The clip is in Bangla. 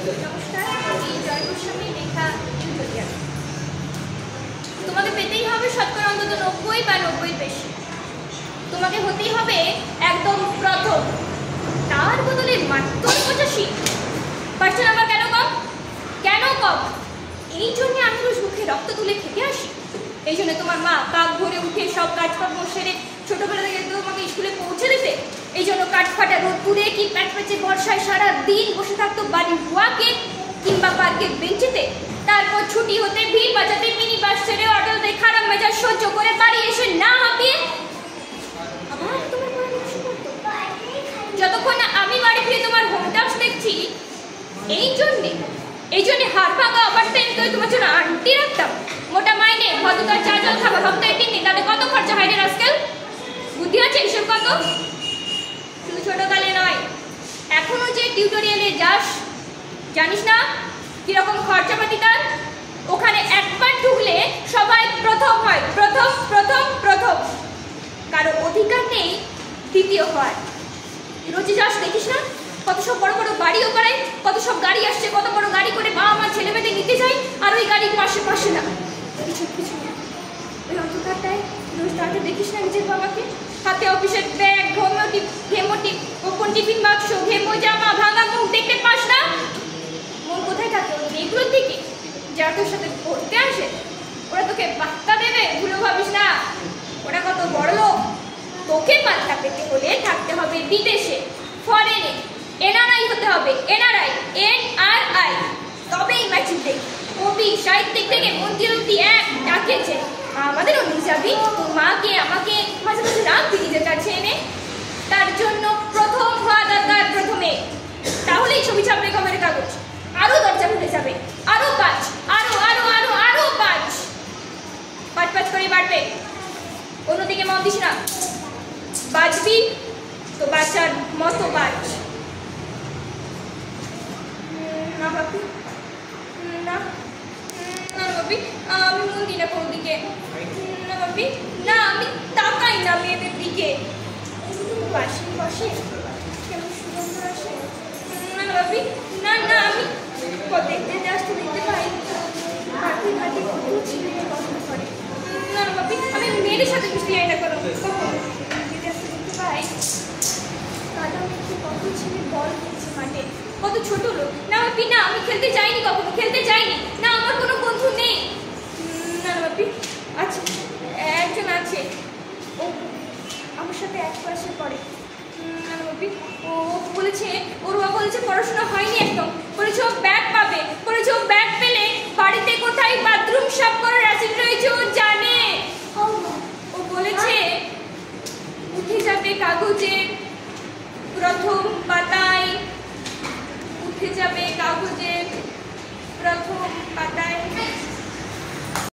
নমস্কার, আমি জয় গোস্বামী লেখা টিউটোরিয়াল। তোমাকে পেতেই হবে শতকরা অন্তত 90 বা 90 বেশি। তোমাকে হতেই হবে একদম প্রথম, তার বদলে মাত্র 85। পার্সেন্ট আমার কেন কম? কেন কম? এই জন্য আমি রোজ মুখে রক্ত তুলে খেতে আসি। এই জন্য তোমার মা কাক ভরে উঠে সব কাজকর্ম সেরে ছোটবেলা থেকে তোমাকে স্কুলে পৌঁছে দিতে। এই জন্য কাঠফাটা রোদ্দুরে কি প্যাচপ্যাচে বর্ষায় সারা দিন বসে থাকতো বাড়ির ওয়াকে কিংবা পার্কের বেঞ্চিতে। তারপর ছুটি হতে ভিড় বাজাতে মিনি বাস ছেড়ে অটোতে খারাপ মেজাজ সহ্য করে বাড়ি এসে না হাঁপিয়ে আবার তোমার পড়ালেখা করতো। যতক্ষণ না আমি বাড়ি ফিরে তোমার হোম টাস্ক দেখছি, এই জন্যে হাড় ভাঙা আবার তোমার জন্য আন্টি রাখতাম। মোটা মাইনে ভদ্রতার চা জল খাবার সপ্তাহে 3 দিন, তাতে কত খরচা হয় রে রাস্কেল? বুদ্ধি আছে হিসেব কত? শুধু ছোটকালে নয়, এখনো যে টিউটোরিয়ালে যাস, জানিস না কিরকম খরচাপাতি তার? ওখানে একবার ঢুকলে সবাই প্রথম হয়, প্রথম প্রথম প্রথম, কারো অধিকার নেই দ্বিতীয় হয়। রোজে যাস, দেখিস না কত সব বড় বড় বাড়িও করায়, কত সব গাড়ি আসছে, কত বড় গাড়ি করে বাবা মা ছেলে মেয়েদের নিতে যায়, আর ওই গাড়ির পাশে পাশে না কিছু ওই অন্ধকারটায় রোজ দাঁড়াতে দেখিস না নিজের বাবাকে? হাতে অফিসের ব্যাগ, ঘেমোটিপ, গোপন টিফিন বাক্স, ঘেমো জামা, ভাঙা মুখ দেখতে পাস না? মন কোথায় থাকে ওই মেয়েগুলোর দিকে যারা তোর সাথে পড়তে আসে? ওরা তোকে বার্তা দেবে, ভুলো ভাবিস না। ওরা কত বড় লোক। তোকে পাত্তা পেতে হলে থাকতে হবে বিদেশে, ফরেনে, এনআরআই হতে হবে, এনআরআই, তবেই ম্যাচিং দেখি। কবি সাহিত্যিক থেকে মন্ত্রী অব্দি এক ডাকেছে। আমাদেরও নিয়ে যাবি, তোর মাকে আমাকে মাঝে মাঝে রাখবি নিজের কাছে এনে। তার জন্য প্রথম হওয়া দরকার প্রথমে, তাহলেই ছবি ছাপবে খবরের কাগজ। আরো দরজা খুলে যাবে, আরো পাঁচ, আরো আরো আরো আরো পাঁচ পাঁচ করে বাড়বে। অন্যদিকে মন দিস না, বাঁচবি তো বাচ্চার মতো বাঁচ। না বাপি, না না বাপি, আমি মন দিই না কোনো দিকে। না বাপি, না আমি তাকাই না মেয়েদের দিকে। পাশে বসে কেমন সুগন্ধ আসে। না বাপি, না না আমি দেখতে যাস তো দেখতে পাই ঘাটে ঘাটে কত ছেলে পছন্দ করে। না বাপি, আমি মেয়েদের সাথে মিশতে যাই না কোনো। দেখতে পাই কাদা মেখে কত ছেলে বল খেলছে মাঠে, কত ছোট লোক। না বাপি, না আমি খেলতে যাইনি, কখনো খেলতে যাইনি। না আমার কোনো বন্ধু নেই। না বাপি, আছে, একজন আছে, ও আমার সাথে এক ক্লাসে পড়ে। না বাপি, ও বলেছে, ওর বাবা বলেছে পড়াশোনা হয়নি একদম, বলেছে ও ব্যাগ পাবে, বলেছে ও ব্যাগ পেলে বাড়িতে কোথায় বাথরুম সাফ করার অ্যাসিড রয়েছে ও জানে। ও বলেছে উঠে যাবে কাগজের প্রথম পাতায়, উঠে যাবে কাগজের প্রথম পাতায়।